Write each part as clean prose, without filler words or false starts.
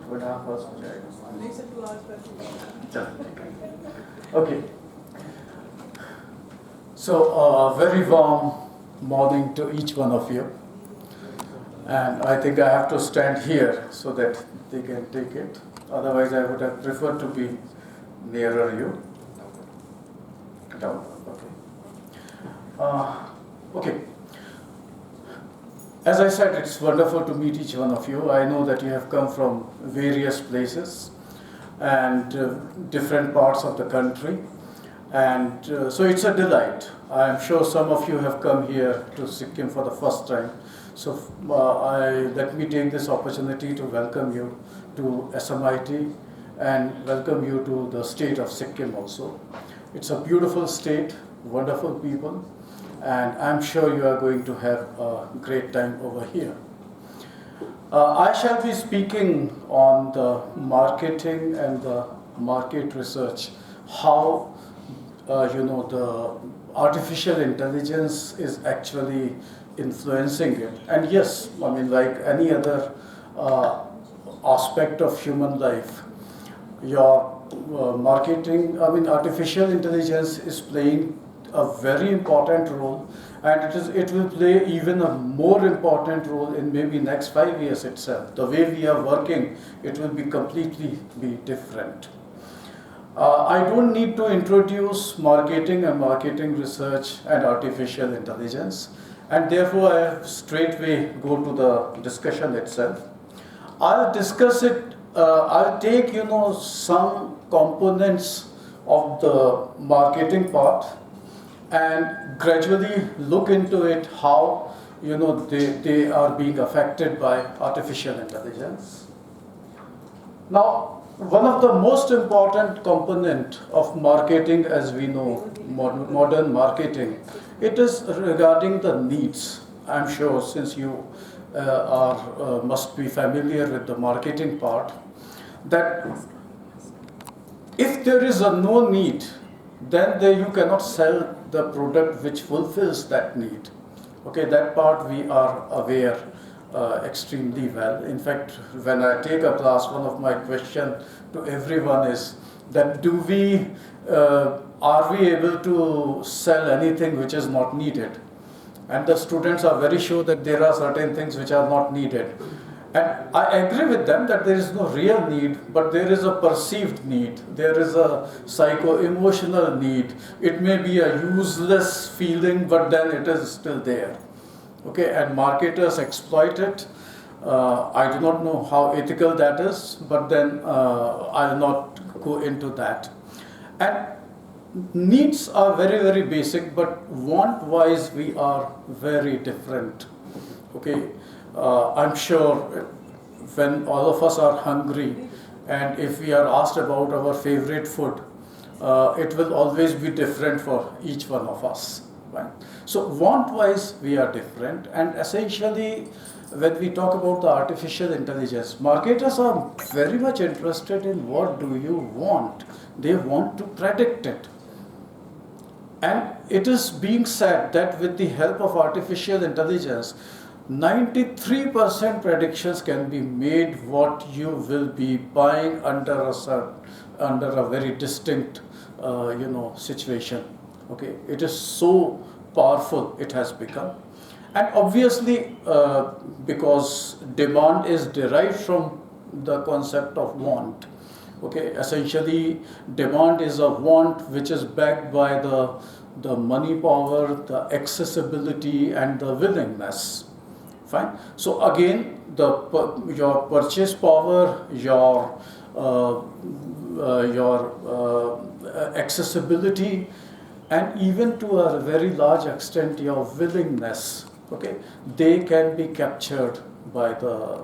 2.5 hours हो जाएगा. नहीं सर 2 hours पर. चलो ठीक है. Okay. So a very warm morning to each one of you. And I think I have to stand here so that they can take it. Otherwise, I would have preferred to be nearer you. Down. Okay. Okay. As I said, it's wonderful to meet each one of you. I know that you have come from various places and different parts of the country. And so it's a delight. I'm sure some of you have come here to Sikkim for the first time. So let me take this opportunity to welcome you to SMIT and welcome you to the state of Sikkim also. It's a beautiful state, wonderful people, and I'm sure you are going to have a great time over here. I shall be speaking on the marketing and the market research, how the artificial intelligence is actually influencing it. And yes, I mean, like any other aspect of human life, your artificial intelligence is playing a very important role, and it will play even a more important role in maybe next 5 years itself. The way we are working, it will be completely different. I don't need to introduce marketing and marketing research and artificial intelligence, and therefore I straightway go to the discussion itself. I'll discuss it. I'll take some components of the marketing part and gradually look into it how they are being affected by artificial intelligence. Now, one of the most important component of marketing, as we know, modern marketing, it is regarding the needs. I'm sure since you must be familiar with the marketing part, that if there is no need, then you cannot sell the product which fulfills that need. Okay, that part we are aware extremely well. In fact, when I take a class, one of my questions to everyone is that are we able to sell anything which is not needed? And the students are very sure that there are certain things which are not needed. And I agree with them that there is no real need, but there is a perceived need. There is a psycho-emotional need. It may be a useless feeling, but then it is still there. Okay, and marketers exploit it. I do not know how ethical that is, but then I'll not go into that. And needs are very, very basic, but want-wise we are very different. Okay, I'm sure when all of us are hungry, and if we are asked about our favorite food, it will always be different for each one of us. Right? So want-wise we are different, and essentially when we talk about the artificial intelligence, marketers are very much interested in what do you want. They want to predict it. And it is being said that with the help of artificial intelligence, 93% predictions can be made what you will be buying under a very distinct situation. Okay, it is so powerful it has become. And obviously because demand is derived from the concept of want. Okay, essentially demand is a want which is backed by the money power, the accessibility and the willingness. Fine. So again, your purchase power, your accessibility, and even to a very large extent your willingness, okay, they can be captured by the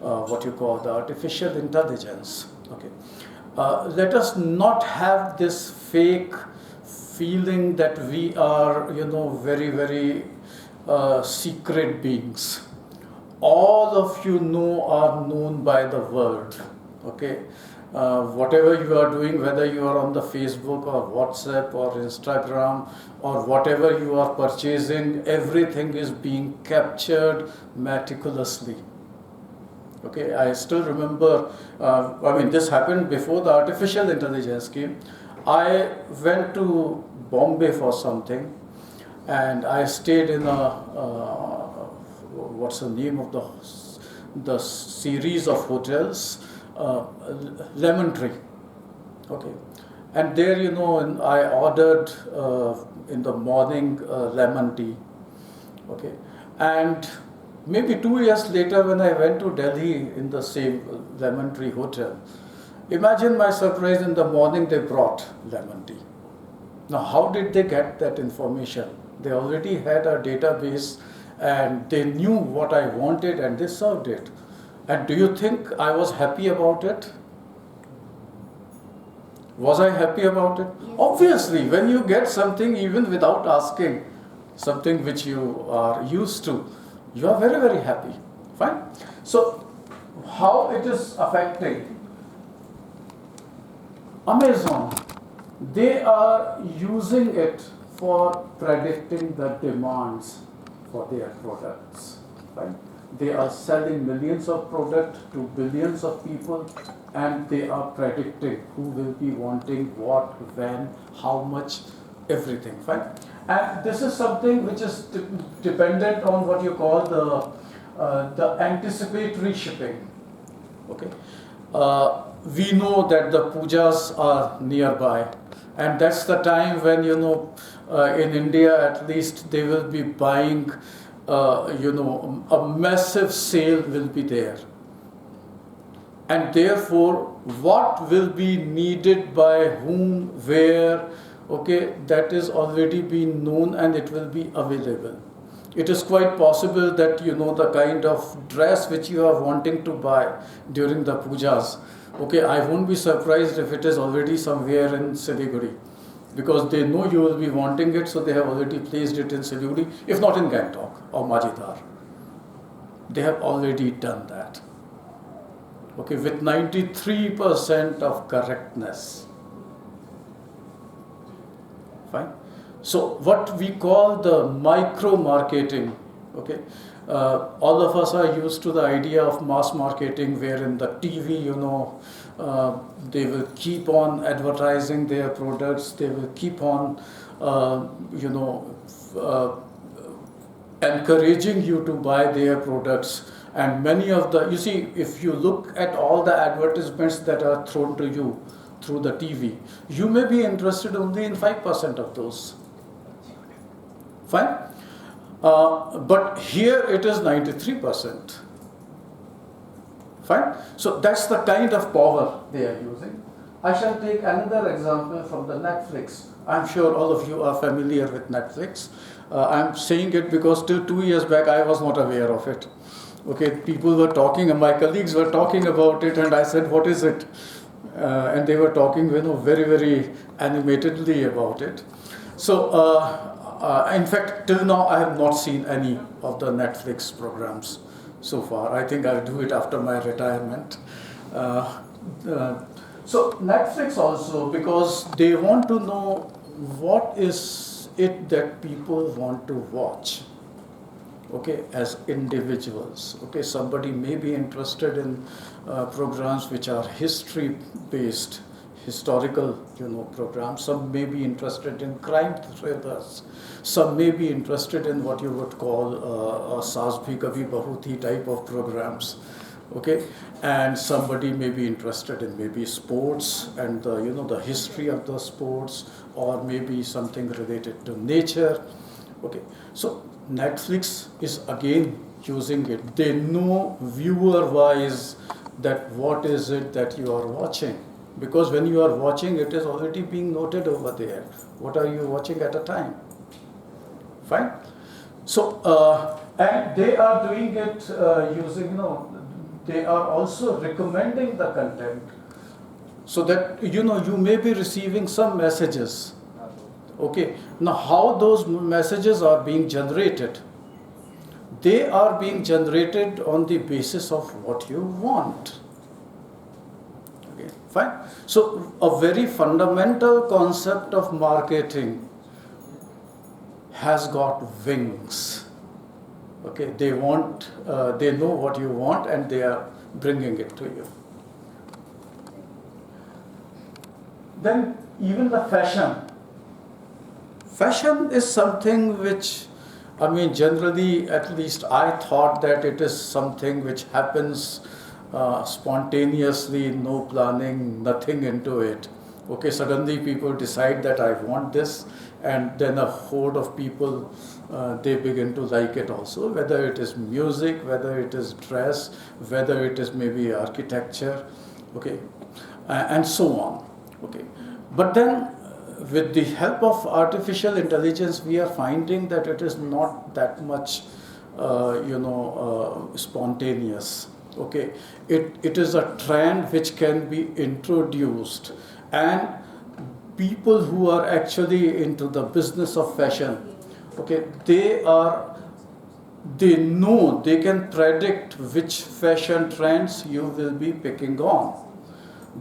what you call the artificial intelligence. Okay, let us not have this fake feeling that we are very, very secret beings. All of you are known by the world. Okay, whatever you are doing, whether you are on the Facebook or WhatsApp or Instagram or whatever you are purchasing, everything is being captured meticulously. Okay, I still remember, I mean, this happened before the artificial intelligence came. I went to Bombay for something, and I stayed in what's the name of the series of hotels, Lemon Tree. Okay, and there, I ordered in the morning lemon tea. Okay, and maybe 2 years later, when I went to Delhi in the same Lemon Tree Hotel, imagine my surprise, in the morning they brought lemon tea. Now, how did they get that information? They already had a database and they knew what I wanted and they served it. And do you think I was happy about it? Was I happy about it? Yes. Obviously, when you get something even without asking, something which you are used to, you are very, very happy. Fine? So, how it is affecting Amazon? They are using it for predicting the demands for their products. Right? They are selling millions of products to billions of people, and they are predicting who will be wanting what, when, how much, everything. Fine? And this is something which is dependent on what you call the anticipatory shipping. Okay, we know that the pujas are nearby, and that's the time when in India at least they will be buying. A massive sale will be there, and therefore, what will be needed by whom, where. Okay, that is already been known and it will be available. It is quite possible that the kind of dress which you are wanting to buy during the pujas. Okay, I won't be surprised if it is already somewhere in Siliguri, because they know you will be wanting it, so they have already placed it in Siliguri, if not in Gangtok or Majidar. They have already done that. Okay, with 93% of correctness. Fine. So what we call the micro marketing, okay, all of us are used to the idea of mass marketing, where in the TV, they will keep on advertising their products, they will keep on, encouraging you to buy their products. And many of if you look at all the advertisements that are thrown to you through the TV, you may be interested only in 5% of those. Fine? But here it is 93%. Fine? So that's the kind of power they are using. I shall take another example from the Netflix. I'm sure all of you are familiar with Netflix. I'm saying it because till 2 years back I was not aware of it. Okay, people were talking, and my colleagues were talking about it, and I said, "What is it?" And they were talking, very, very animatedly about it. So, in fact, till now, I have not seen any of the Netflix programs so far. I think I'll do it after my retirement. So, Netflix also, because they want to know what is it that people want to watch. Okay, as individuals. Okay, somebody may be interested in programs which are history-based, historical, programs. Some may be interested in crime thrillers. Some may be interested in what you would call a Saas Bhi Kabhi Bahu Thi type of programs. Okay, and somebody may be interested in maybe sports and the history of the sports, or maybe something related to nature. Okay, so Netflix is again using it. They know viewer-wise that what is it that you are watching. Because when you are watching, it is already being noted over there. What are you watching at a time? Fine? So, and they are doing it using, they are also recommending the content. So that, you may be receiving some messages. Okay, now how those messages are being generated? They are being generated on the basis of what you want. Okay, fine. So a very fundamental concept of marketing has got wings. Okay, they know what you want, and they are bringing it to you. Then even the fashion. Fashion is something which, I mean, generally, at least I thought that it is something which happens spontaneously, no planning, nothing into it. Okay, suddenly people decide that I want this, and then a horde of people, they begin to like it also, whether it is music, whether it is dress, whether it is maybe architecture, okay, and so on. Okay, but then with the help of artificial intelligence, we are finding that it is not that much, spontaneous. Okay, it is a trend which can be introduced, and people who are actually into the business of fashion, okay, they know, they can predict which fashion trends you will be picking on.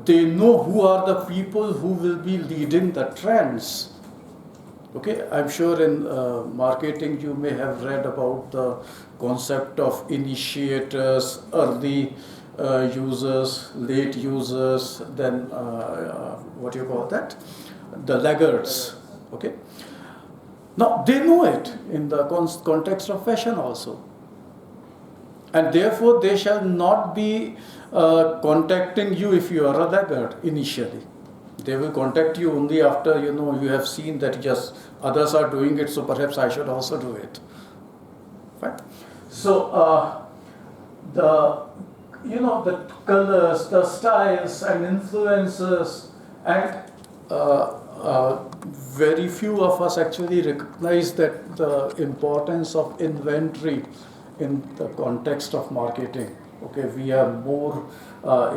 They know who are the people who will be leading the trends. Okay, I'm sure in marketing you may have read about the concept of initiators, early users, late users, then what do you call that? The laggards. Okay. Now they know it in the context of fashion also, and therefore they shall not be contacting you if you are a laggard initially. They will contact you only after you have seen that yes, others are doing it, so perhaps I should also do it. Fine. So the colors, the styles, and influences, and very few of us actually recognize that the importance of inventory in the context of marketing. Okay, we are more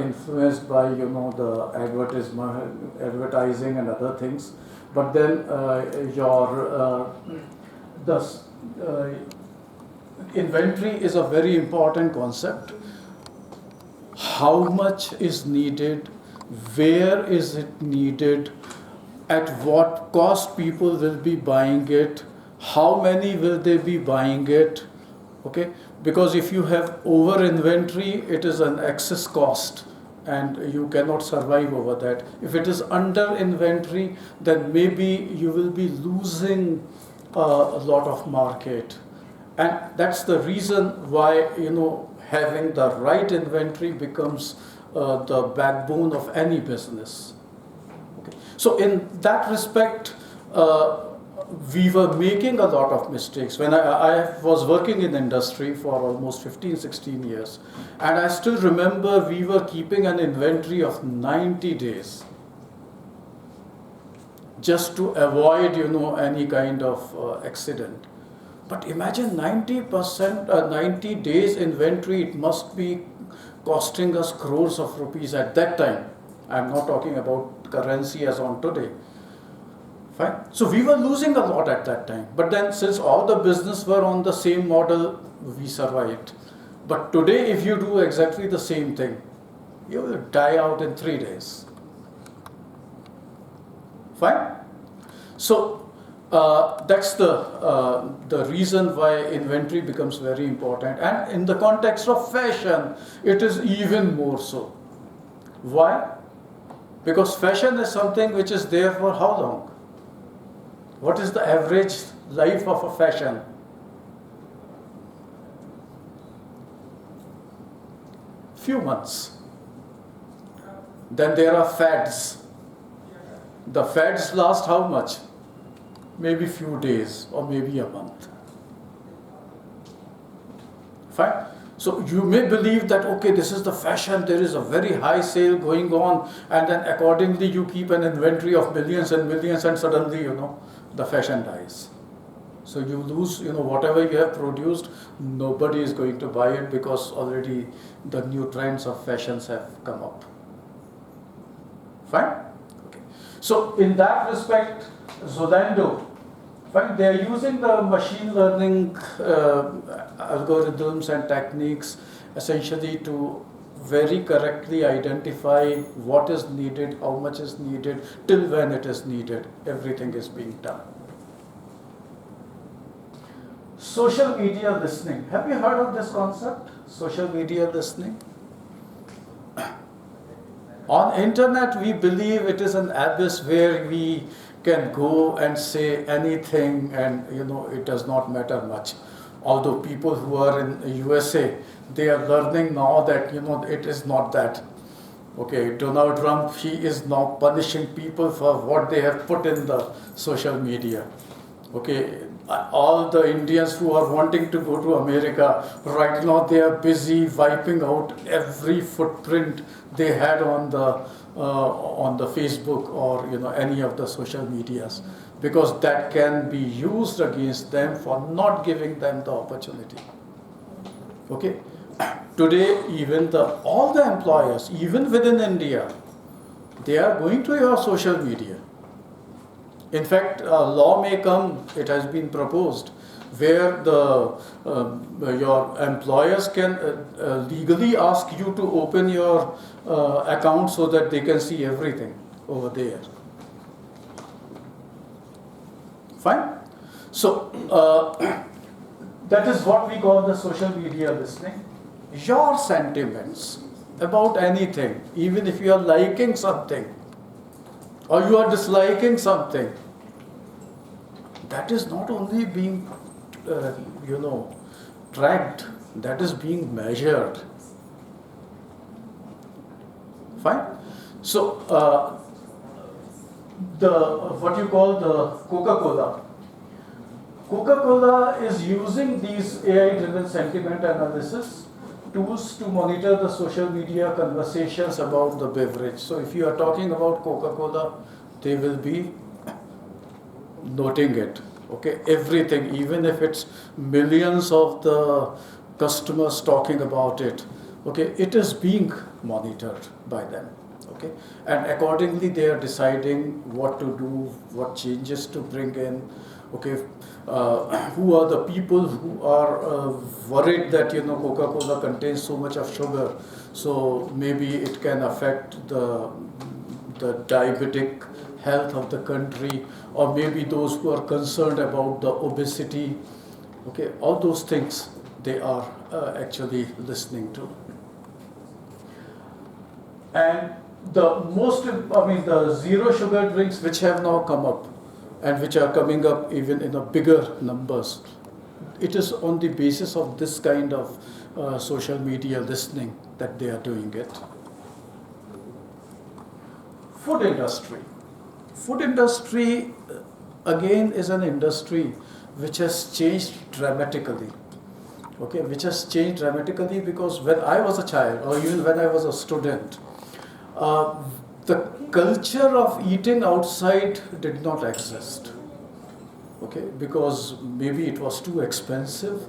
influenced by the advertising and other things, but then inventory is a very important concept. How much is needed? Where is it needed? At what cost people will be buying it? How many will they be buying it? Okay, because if you have over inventory, it is an excess cost and you cannot survive over that. If it is under inventory, then maybe you will be losing a lot of market. And that's the reason why having the right inventory becomes the backbone of any business. Okay. So in that respect, we were making a lot of mistakes. When I was working in industry for almost 15, 16 years, and I still remember we were keeping an inventory of 90 days just to avoid, any kind of accident. But imagine 90 days inventory, it must be costing us crores of rupees at that time. I'm not talking about currency as on today. Fine. So we were losing a lot at that time. But then since all the business were on the same model, we survived. But today if you do exactly the same thing, you will die out in 3 days. Fine. So that's the reason why inventory becomes very important. And in the context of fashion, it is even more so. Why? Because fashion is something which is there for how long? What is the average life of a fashion? Few months. Then there are fads. The fads last how much? Maybe few days or maybe a month. Fine. So you may believe that, okay, this is the fashion, there is a very high sale going on, and then accordingly you keep an inventory of millions and millions, and suddenly, the fashion dies. So you lose, whatever you have produced, nobody is going to buy it because already the new trends of fashions have come up. Fine? Okay. So in that respect, Zolando, fine, they are using the machine learning algorithms and techniques essentially to very correctly identify what is needed, how much is needed, till when it is needed. Everything is being done. Social media listening. Have you heard of this concept? Social media listening? On internet, we believe it is an abyss where we can go and say anything, and it does not matter much. Although people who are in USA, they are learning now that it is not that. Okay, Donald Trump, he is now punishing people for what they have put in the social media. Okay, all the Indians who are wanting to go to America, right now they are busy wiping out every footprint they had on the Facebook or any of the social medias, because that can be used against them for not giving them the opportunity. Okay, today even all the employers, even within India, they are going to your social media. In fact, a law may come, it has been proposed, where your employers can legally ask you to open your account so that they can see everything over there. Fine? So, that is what we call the social media listening. Your sentiments about anything, even if you are liking something or you are disliking something, that is not only being, tracked, that is being measured. Fine? So, what you call the Coca-Cola. Coca-Cola is using these AI-driven sentiment analysis tools to monitor the social media conversations about the beverage. So if you are talking about Coca-Cola, they will be noting it. Okay, everything, even if it's millions of the customers talking about it. Okay, it is being monitored by them. Okay, and accordingly they are deciding what to do, what changes to bring in. Okay, who are the people who are worried that Coca-Cola contains so much of sugar, so maybe it can affect the diabetic health of the country, or maybe those who are concerned about the obesity. Okay, all those things they are actually listening to. And the zero sugar drinks which have now come up and which are coming up even in a bigger numbers, it is on the basis of this kind of social media listening that they are doing it. Food industry. Food industry again is an industry which has changed dramatically. Okay, which has changed dramatically because when I was a child or even when I was a student, the culture of eating outside did not exist. Okay, because maybe it was too expensive,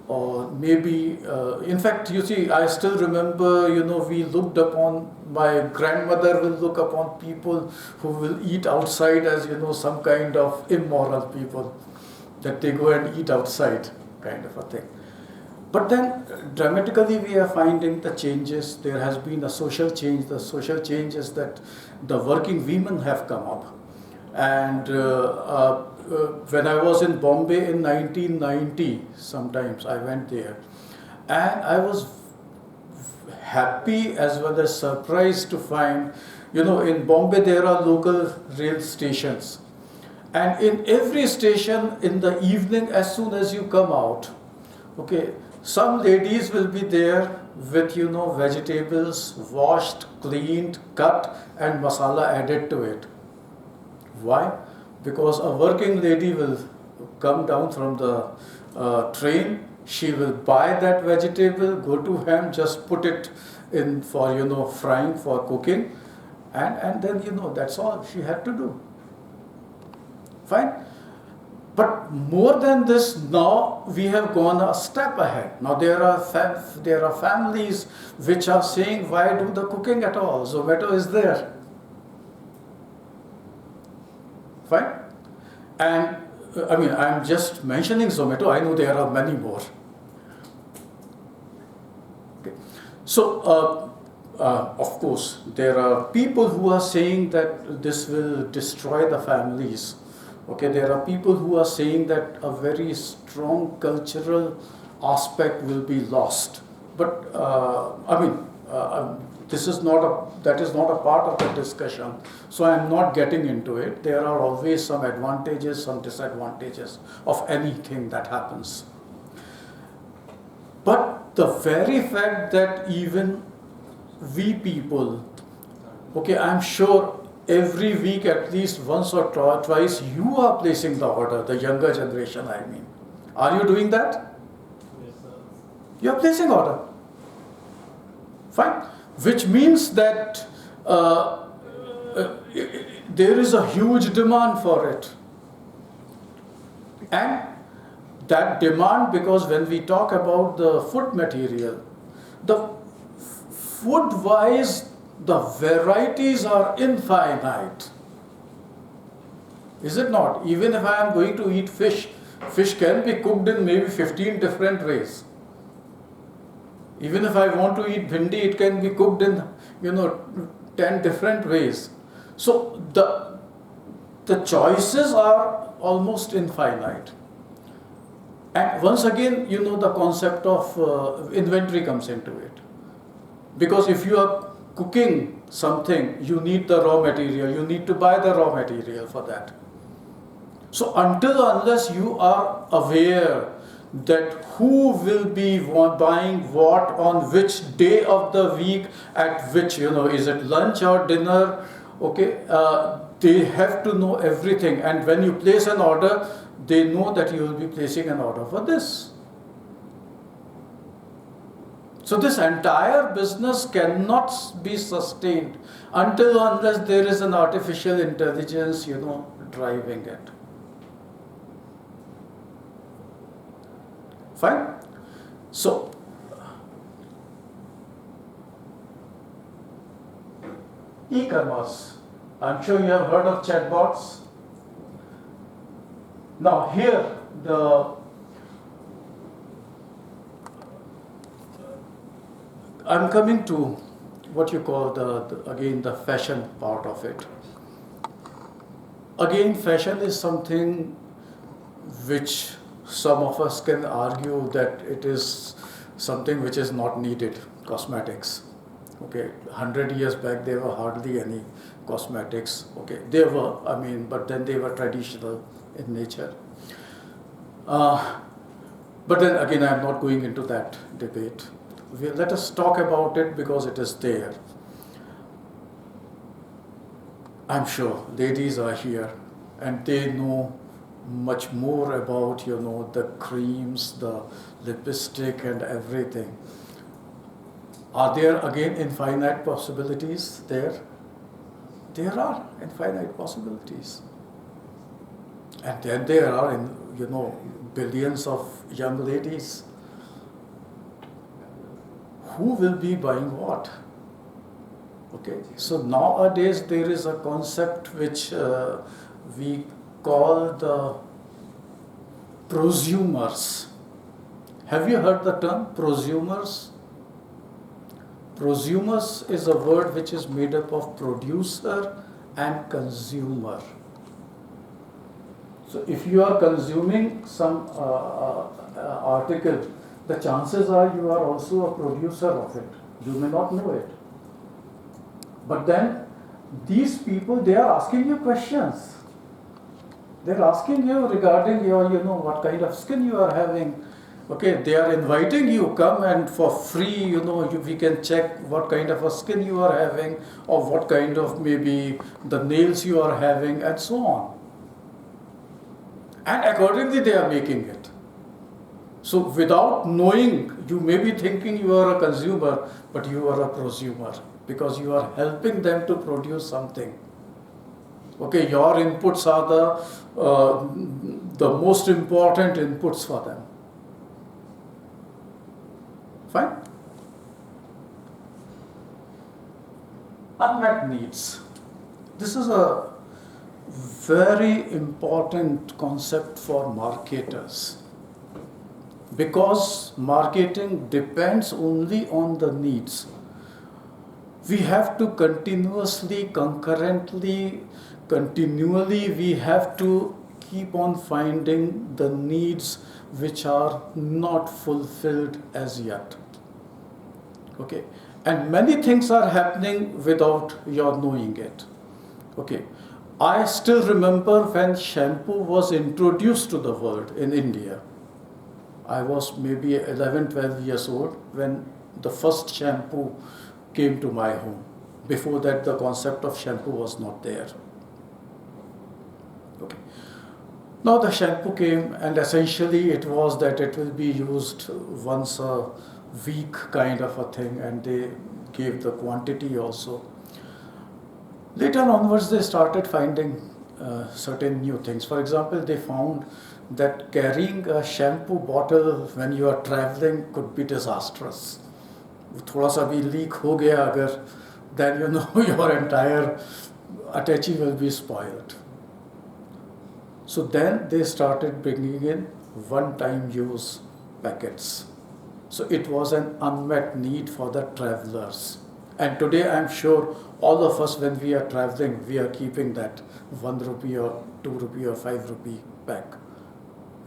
or maybe, in fact, you see, I still remember, we looked upon, my grandmother will look upon people who will eat outside as, some kind of immoral people, that they go and eat outside, kind of a thing. But then, dramatically, we are finding the changes. There has been a social change. The social change is that the working women have come up. And when I was in Bombay in 1990, sometimes I went there, and I was happy as well as surprised to find, in Bombay there are local rail stations. And in every station in the evening, as soon as you come out, okay, some ladies will be there with, vegetables washed, cleaned, cut, and masala added to it. Why? Because a working lady will come down from the train, she will buy that vegetable, go to ham, just put it in for, frying, for cooking, and then, that's all she had to do. Fine? But more than this, now we have gone a step ahead. Now there are families which are saying, why do the cooking at all? Zomato is there. Fine? And I'm just mentioning Zomato. I know there are many more. Okay. So, of course, there are people who are saying that this will destroy the families. Okay, there are people who are saying that a very strong cultural aspect will be lost. But, That is not a part of the discussion. So I am not getting into it. There are always some advantages, some disadvantages of anything that happens. But the very fact that even we people, okay, I'm sure every week at least once or twice you are placing the order, the younger generation I mean. Are you doing that? Yes, sir. You are placing order. Fine. Which means that there is a huge demand for it. And that demand, because when we talk about the food material, the food-wise, the varieties are infinite. Is it not? Even if I am going to eat fish, fish can be cooked in maybe 15 different ways. Even if I want to eat bhindi, it can be cooked in 10 different ways. So the choices are almost infinite. And once again, the concept of inventory comes into it. Because if you are cooking something, you need the raw material, you need to buy the raw material for that. So unless you are aware that who will be buying what on which day of the week, at which, is it lunch or dinner, okay, they have to know everything. And when you place an order, they know that you will be placing an order for this. So this entire business cannot be sustained unless there is an artificial intelligence, driving it. Fine? So, e-commerce. I'm sure you have heard of chatbots. Now here, I'm coming to what you call again the fashion part of it. Again, fashion is something which some of us can argue that it is something which is not needed, cosmetics. Okay, 100 years back there were hardly any cosmetics. Okay, there were, but then they were traditional in nature. But then again, I'm not going into that debate. Let us talk about it because it is there. I'm sure ladies are here and they know much more about, the creams, the lipstick and everything. Are there again infinite possibilities there? There are infinite possibilities. And then there are, billions of young ladies. Who will be buying what? Okay, so nowadays there is a concept which we call the prosumers. Have you heard the term prosumers? Prosumers is a word which is made up of producer and consumer. So if you are consuming some article, the chances are you are also a producer of it. You may not know it. But then these people, they are asking you questions. They're asking you regarding your, what kind of skin you are having. Okay, they are inviting you, come and for free, we can check what kind of a skin you are having or what kind of maybe the nails you are having and so on. And accordingly they are making it. So without knowing, you may be thinking you are a consumer, but you are a prosumer because you are helping them to produce something. Okay, your inputs are the most important inputs for them. Fine? Unmet needs. This is a very important concept for marketers because marketing depends only on the needs. We have to continually, we have to keep on finding the needs which are not fulfilled as yet. Okay, And many things are happening without your knowing it. Okay. I still remember when shampoo was introduced to the world in India. I was maybe 11, 12 years old when the first shampoo came to my home. Before that, the concept of shampoo was not there. Okay. Now the shampoo came, and essentially it was that it will be used once a week kind of a thing, and they gave the quantity also. Later onwards, they started finding certain new things. For example, they found that carrying a shampoo bottle when you are traveling could be disastrous. थोड़ा सा भी leak हो गया अगर, then you know your entire attache will be spoiled. So then they started bringing in one-time use packets. So it was an unmet need for the travelers. And today I'm sure all of us, when we are traveling, we are keeping that 1 rupee or 2 rupee or 5 rupee pack.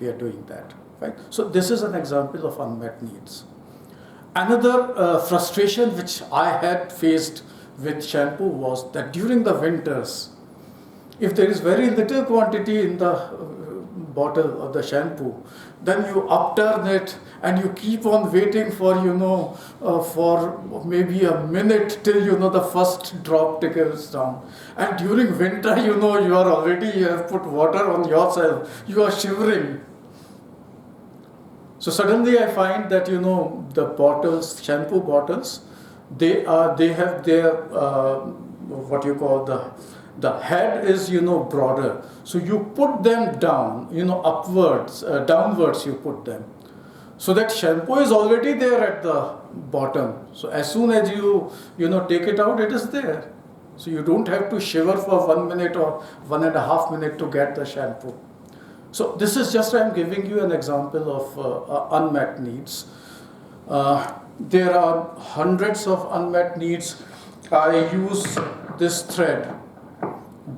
We are doing that, right? So this is an example of unmet needs. Another frustration which I had faced with shampoo was that during the winters, if there is very little quantity in the bottle of the shampoo, then you upturn it and you keep on waiting for, for maybe a minute till, the first drop trickles down. And during winter, you have put water on yourself, you are shivering. So suddenly I find that, the bottles, shampoo bottles, they have their, what you call the head is, broader. So you put them down, upwards, downwards you put them. So that shampoo is already there at the bottom. So as soon as you take it out, it is there. So you don't have to shiver for 1 minute or 1.5 minutes to get the shampoo. So this is just, I'm giving you an example of unmet needs. There are hundreds of unmet needs. I use this thread.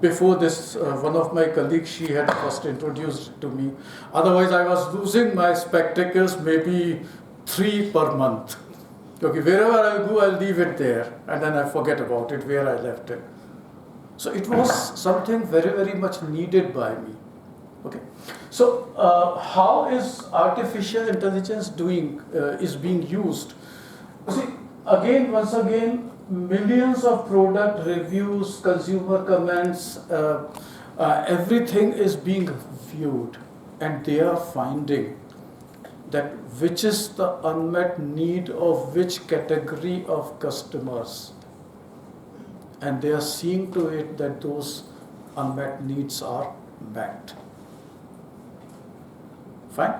Before this, one of my colleagues, she had first introduced it to me. Otherwise, I was losing my spectacles maybe 3 per month. Okay, wherever I go, I'll leave it there, and then I forget about it, where I left it. So it was something very, very much needed by me. Okay. So how is artificial intelligence is being used? See, once again, millions of product reviews, consumer comments, everything is being viewed, and they are finding that which is the unmet need of which category of customers, and they are seeing to it that those unmet needs are met. Fine.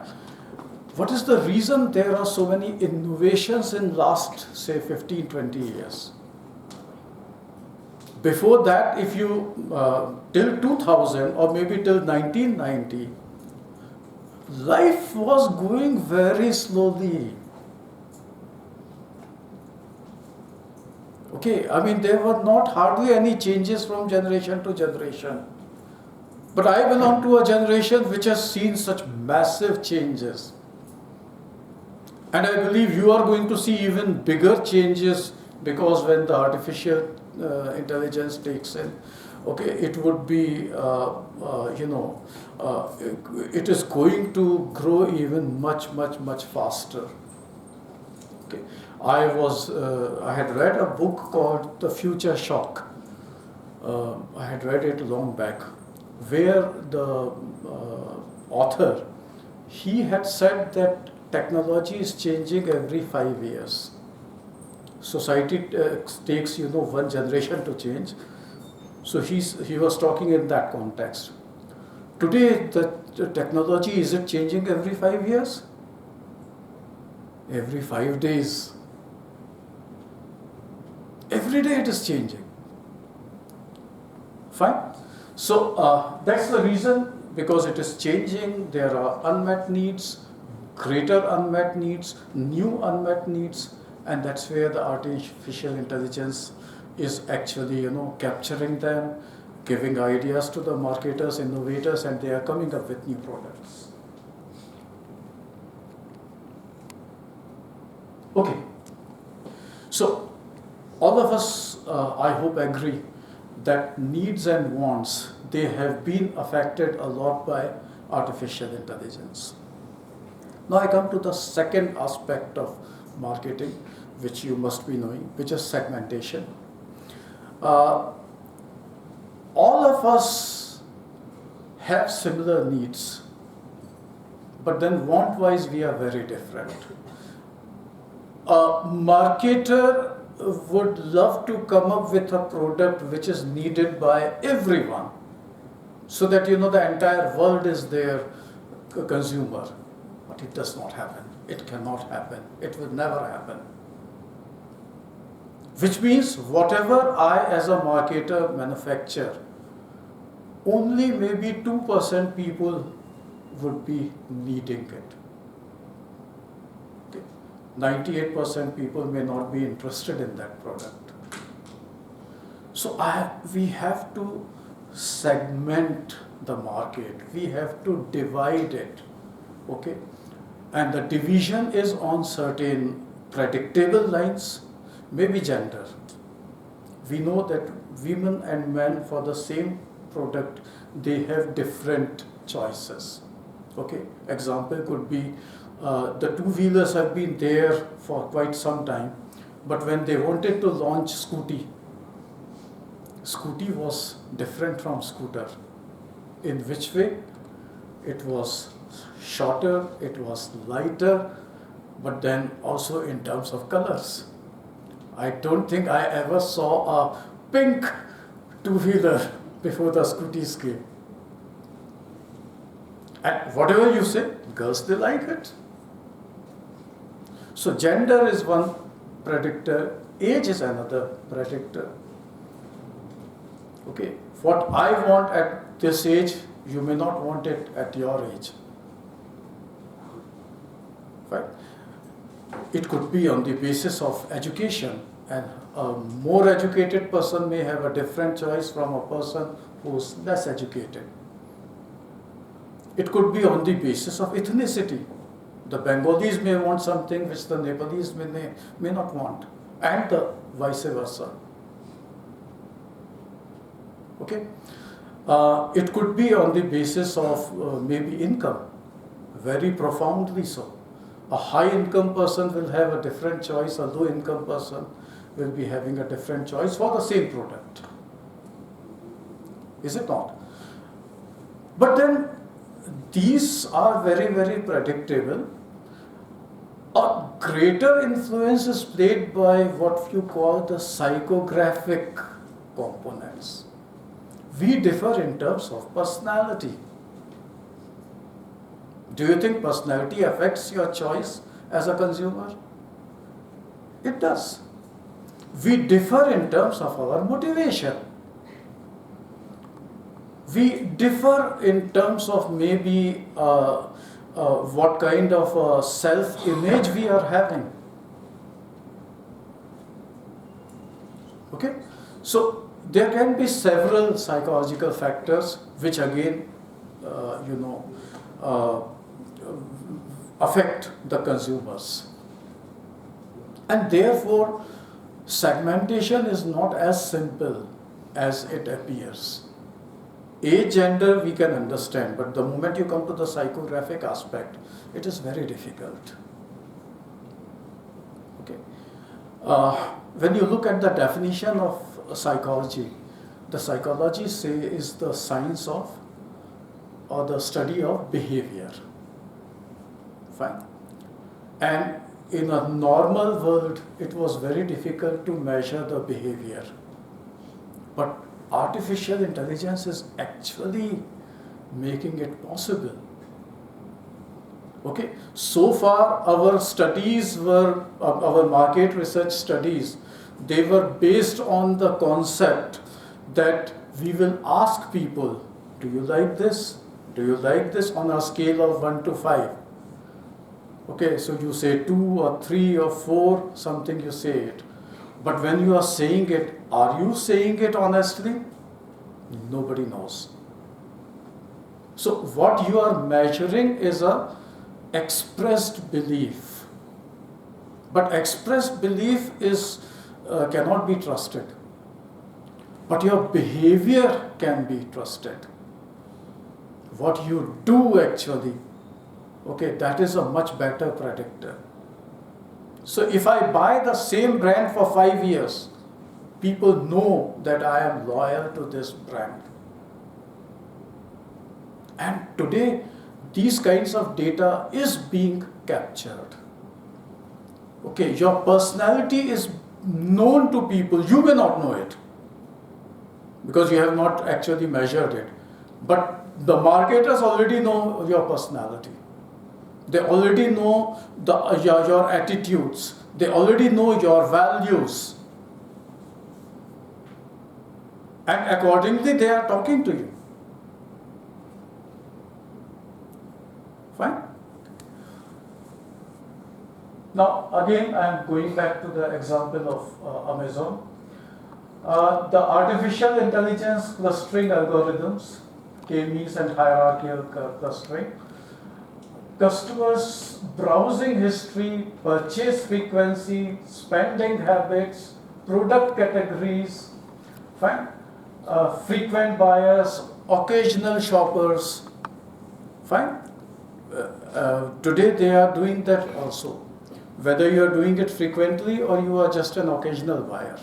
What is the reason there are so many innovations in last, say, 15, 20 years? Before that, if you, till 2000 or maybe till 1990, life was going very slowly. Okay, I mean, there were not hardly any changes from generation to generation. But I belong to a generation which has seen such massive changes. And I believe you are going to see even bigger changes, because when the artificial intelligence takes in, okay, it would be, it is going to grow even much, much, much faster. Okay. I had read a book called The Future Shock. I had read it long back, where the author, he had said that technology is changing every 5 years. Society takes, one generation to change. So he was talking in that context. Today, the technology, is it changing every 5 years? Every 5 days. Every day it is changing. Fine. So that's the reason, because it is changing. There are unmet needs, greater unmet needs, new unmet needs, and that's where the artificial intelligence is actually, capturing them, giving ideas to the marketers, innovators, and they are coming up with new products. Okay. So All of us, I hope, agree that needs and wants, they have been affected a lot by artificial intelligence. Now I come to the second aspect of marketing, which you must be knowing, which is segmentation. Uh, all of us have similar needs, but then want-wise we are very different. A marketer would love to come up with a product which is needed by everyone, so that the entire world is their consumer. But it does not happen. It cannot happen. It will never happen. Which means whatever I as a marketer manufacture, only maybe 2% people would be needing it. Okay. 98% people may not be interested in that product. So we have to segment the market. We have to divide it. Okay. And the division is on certain predictable lines, maybe gender. We know that women and men for the same product, they have different choices. Okay, example could be the two-wheelers have been there for quite some time, but when they wanted to launch Scooty was different from scooter. In which way? It was shorter, it was lighter, but then also in terms of colors. I don't think I ever saw a pink two-wheeler before the Scooties came. And whatever you say, girls, they like it. So gender is one predictor, age is another predictor. Okay, what I want at this age, you may not want it at your age. Right? It could be on the basis of education, and a more educated person may have a different choice from a person who's less educated. It could be on the basis of ethnicity. The Bengalis may want something which the Nepalese may not want, and the vice versa. Okay? It could be on the basis of maybe income, very profoundly so. A high income person will have a different choice, a low income person will be having a different choice for the same product. Is it not? But then these are very, very predictable. A greater influence is played by what you call the psychographic components. We differ in terms of personality. Do you think personality affects your choice as a consumer? It does. We differ in terms of our motivation. We differ in terms of maybe what kind of self-image we are having. Okay? So there can be several psychological factors which again, affect the consumers. And therefore, segmentation is not as simple as it appears. Age, gender, we can understand, but the moment you come to the psychographic aspect, it is very difficult. Okay. When you look at the definition of psychology, the psychology is the science of or the study of behavior. Fine. And in a normal world, it was very difficult to measure the behavior. But artificial intelligence is actually making it possible. Okay, so far our studies were, our market research studies, they were based on the concept that we will ask people, do you like this? Do you like this on a scale of 1 to 5? Okay, so you say 2 or 3 or 4, something you say it. But when you are saying it, are you saying it honestly? Nobody knows. So what you are measuring is a expressed belief. But expressed belief is cannot be trusted, but your behavior can be trusted. What you do actually, okay, that is a much better predictor. So if I buy the same brand for 5 years, people know that I am loyal to this brand. And today, these kinds of data is being captured. Okay, your personality is known to people. You may not know it because you have not actually measured it. But the marketers already know your personality. They already know your attitudes. They already know your values. And accordingly, they are talking to you. Fine? Now, again, I am going back to the example of Amazon. The artificial intelligence clustering algorithms, K-means and hierarchical clustering, customers' browsing history, purchase frequency, spending habits, product categories, fine, frequent buyers, occasional shoppers, fine. Today they are doing that also. Whether you are doing it frequently or you are just an occasional buyer.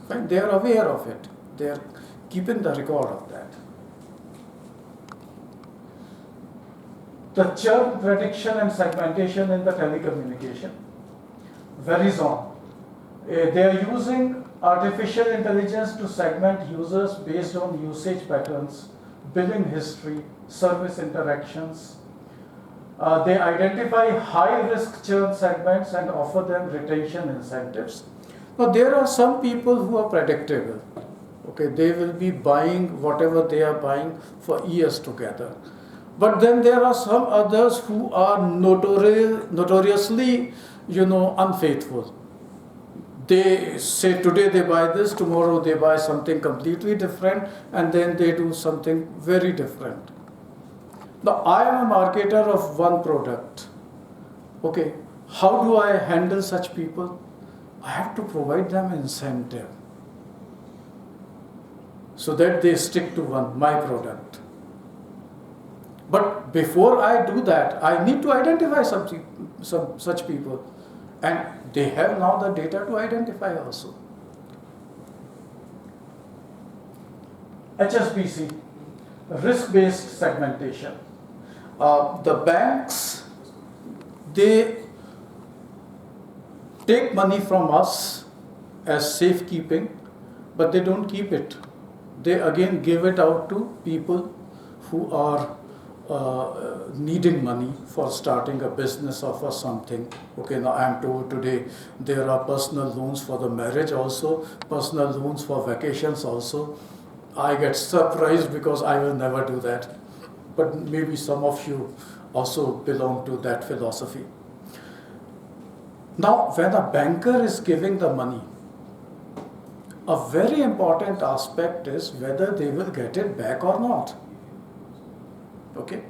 Fine, they are aware of it. They are keeping the record of that. The churn prediction and segmentation in the telecommunication varies on. They are using artificial intelligence to segment users based on usage patterns, billing history, service interactions. They identify high-risk churn segments and offer them retention incentives. Now, there are some people who are predictable. Okay, they will be buying whatever they are buying for years together. But then there are some others who are notoriously, unfaithful. They say today they buy this, tomorrow they buy something completely different, and then they do something very different. Now, I am a marketer of one product. Okay, how do I handle such people? I have to provide them incentive so that they stick to my product. But before I do that, I need to identify some such people. And they have now the data to identify also. HSBC, risk-based segmentation. The banks, they take money from us as safekeeping, but they don't keep it. They again give it out to people who are needing money for starting a business or for something. Okay, now I am told today there are personal loans for the marriage also, personal loans for vacations also. I get surprised because I will never do that. But maybe some of you also belong to that philosophy. Now, when a banker is giving the money, a very important aspect is whether they will get it back or not. Okay.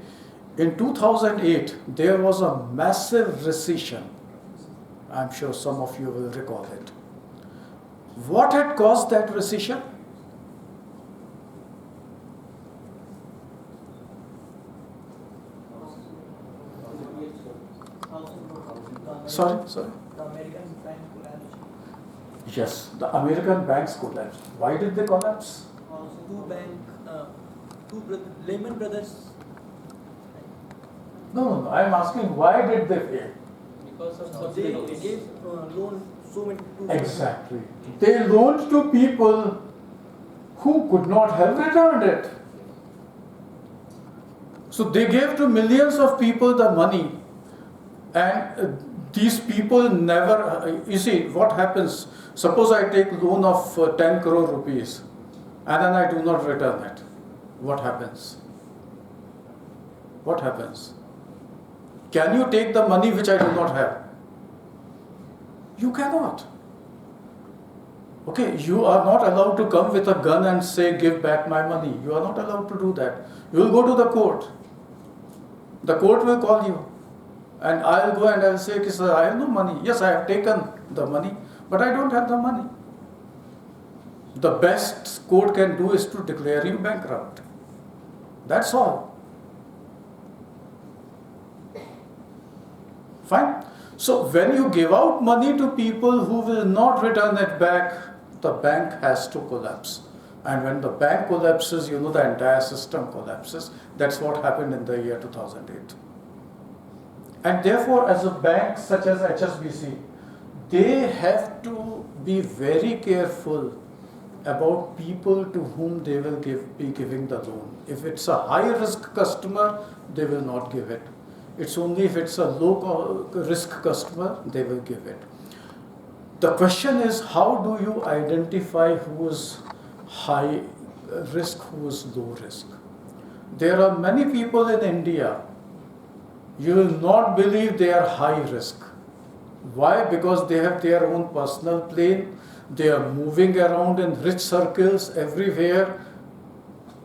In 2008, there was a massive recession. I'm sure some of you will recall it. What had caused that recession? Sorry? The American bank collapsed. Yes, the American banks collapsed. Why did they collapse? Lehman Brothers. No, I'm asking why did they fail? Because of they gave loan so many. Exactly. They loaned to people who could not have returned it. So they gave to millions of people the money, and these people never, you see what happens, suppose I take loan of 10 crore rupees and then I do not return it. What happens? What happens? Can you take the money which I do not have? You cannot. Okay, you are not allowed to come with a gun and say, give back my money. You are not allowed to do that. You will go to the court. The court will call you. And I will go and I will say, sir, I have no money. Yes, I have taken the money, but I don't have the money. The best court can do is to declare you bankrupt. That's all. Fine. So when you give out money to people who will not return it back, the bank has to collapse. And when the bank collapses, the entire system collapses. That's what happened in the year 2008. And therefore, as a bank such as HSBC, they have to be very careful about people to whom they will be giving the loan. If it's a high-risk customer, they will not give it. It's only if it's a low-risk customer, they will give it. The question is, how do you identify who is high risk, who is low risk? There are many people in India, you will not believe they are high risk. Why? Because they have their own personal plane, they are moving around in rich circles everywhere,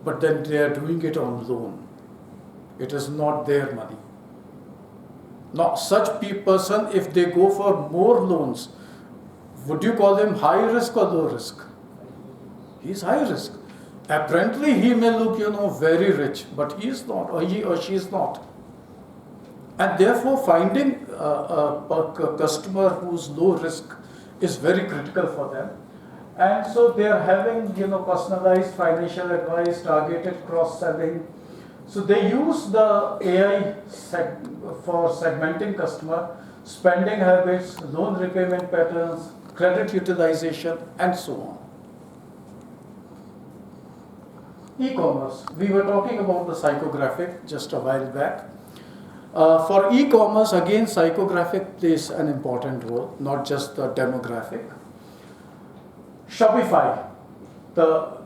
but then they are doing it on loan. It is not their money. Now, such person, if they go for more loans, would you call him high risk or low risk? He is high risk. Apparently, he may look, very rich, but he is not, or he or she is not. And therefore, finding a customer who's low risk is very critical for them. And so they are having, personalized financial advice, targeted cross-selling. So they use the AI for segmenting customer, spending habits, loan repayment patterns, credit utilization, and so on. E-commerce. We were talking about the psychographic just a while back. For e-commerce, again, psychographic plays an important role, not just the demographic. Shopify, the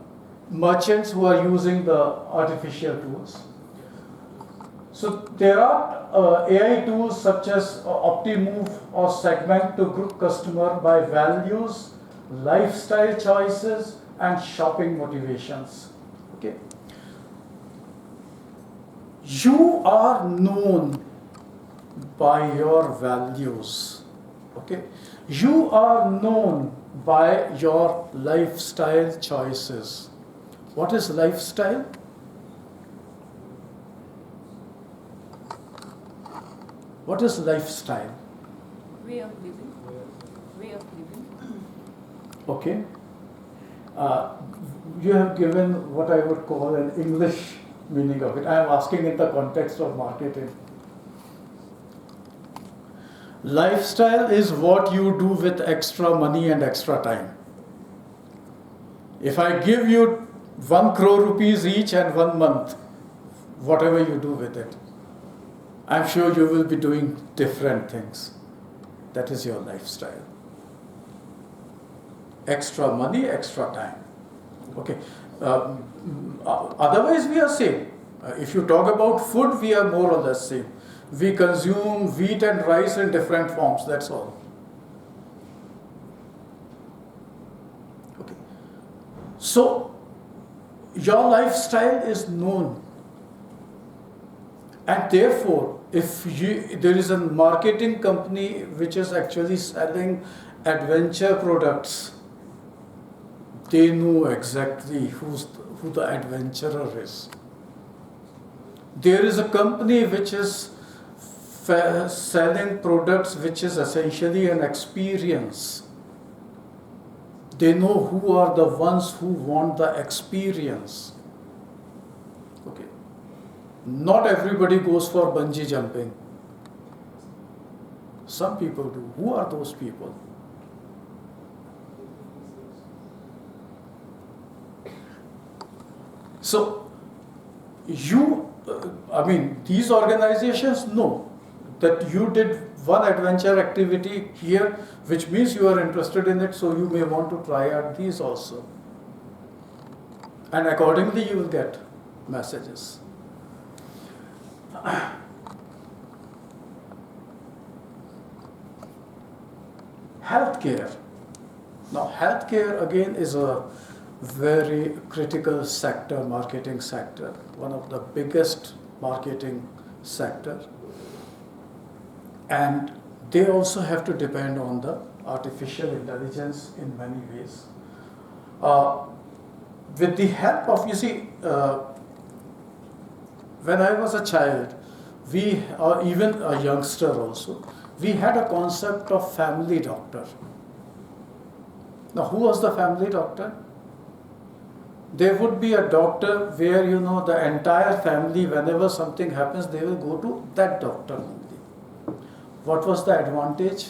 merchants who are using the artificial tools. So there are AI tools such as Optimove or segment to group customer by values, lifestyle choices, and shopping motivations. Okay. You are known by your values. Okay. You are known by your lifestyle choices. What is lifestyle? What is lifestyle? Way of living. Way of living. Okay. You have given what I would call an English meaning of it. I am asking in the context of marketing. Lifestyle is what you do with extra money and extra time. If I give you 1 crore rupees each and 1 month, whatever you do with it, I'm sure you will be doing different things. That is your lifestyle. Extra money, extra time. Okay. Otherwise, we are same. If you talk about food, we are more or less same. We consume wheat and rice in different forms. That's all. Okay. So, your lifestyle is known. And therefore, if there is a marketing company which is actually selling adventure products, they know exactly who the adventurer is. There is a company which is selling products which is essentially an experience. They know who are the ones who want the experience. Okay. Not everybody goes for bungee jumping. Some people do. Who are those people? So, these organizations know that you did one adventure activity here, which means you are interested in it, so you may want to try out these also. And accordingly, you will get messages. Healthcare. Now, healthcare again is a very critical sector, marketing sector, one of the biggest marketing sector. And they also have to depend on the artificial intelligence in many ways. With the help of, you see, when I was a child, we, or even a youngster also, we had a concept of family doctor. Now, who was the family doctor? There would be a doctor where, you know, the entire family, whenever something happens, they will go to that doctor only. What was the advantage?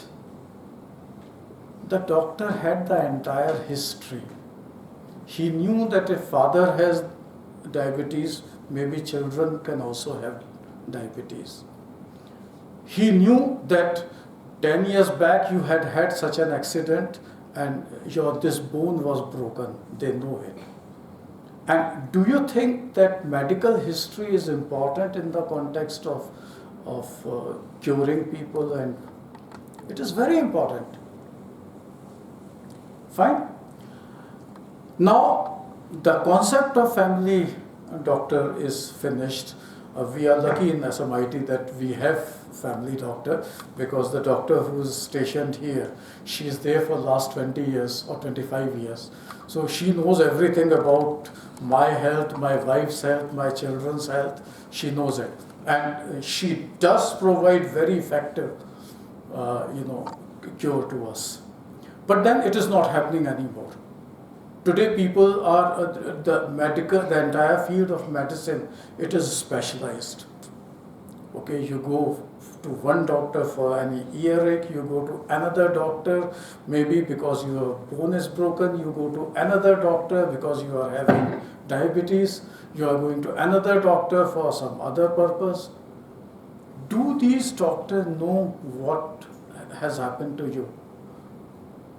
The doctor had the entire history. He knew that if father has diabetes, maybe children can also have diabetes. He knew that 10 years back you had had such an accident and this bone was broken. They know it. And do you think that medical history is important in the context of curing people? And it is very important. Fine. Now, the concept of family doctor is finished. We are lucky in SMIT that we have family doctor, because the doctor who is stationed here, she is there for last 20 years or 25 years. So she knows everything about my health, my wife's health, my children's health. She knows it. And she does provide very effective, cure to us. But then it is not happening anymore. Today people are, the entire field of medicine, it is specialized. Okay, you go to one doctor for any earache, you go to another doctor, maybe because your bone is broken, you go to another doctor because you are having diabetes, you are going to another doctor for some other purpose. Do these doctors know what has happened to you?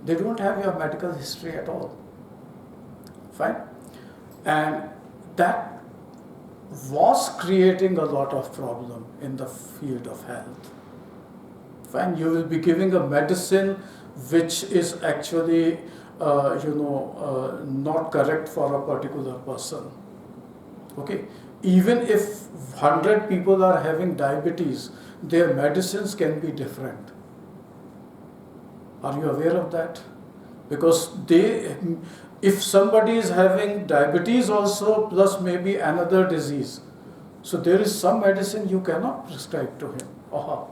They don't have your medical history at all. Fine. And that was creating a lot of problem in the field of health. Fine. You will be giving a medicine which is actually, not correct for a particular person. Okay. Even if 100 people are having diabetes, their medicines can be different. Are you aware of that? Because if somebody is having diabetes also, plus maybe another disease, so there is some medicine you cannot prescribe to him or her.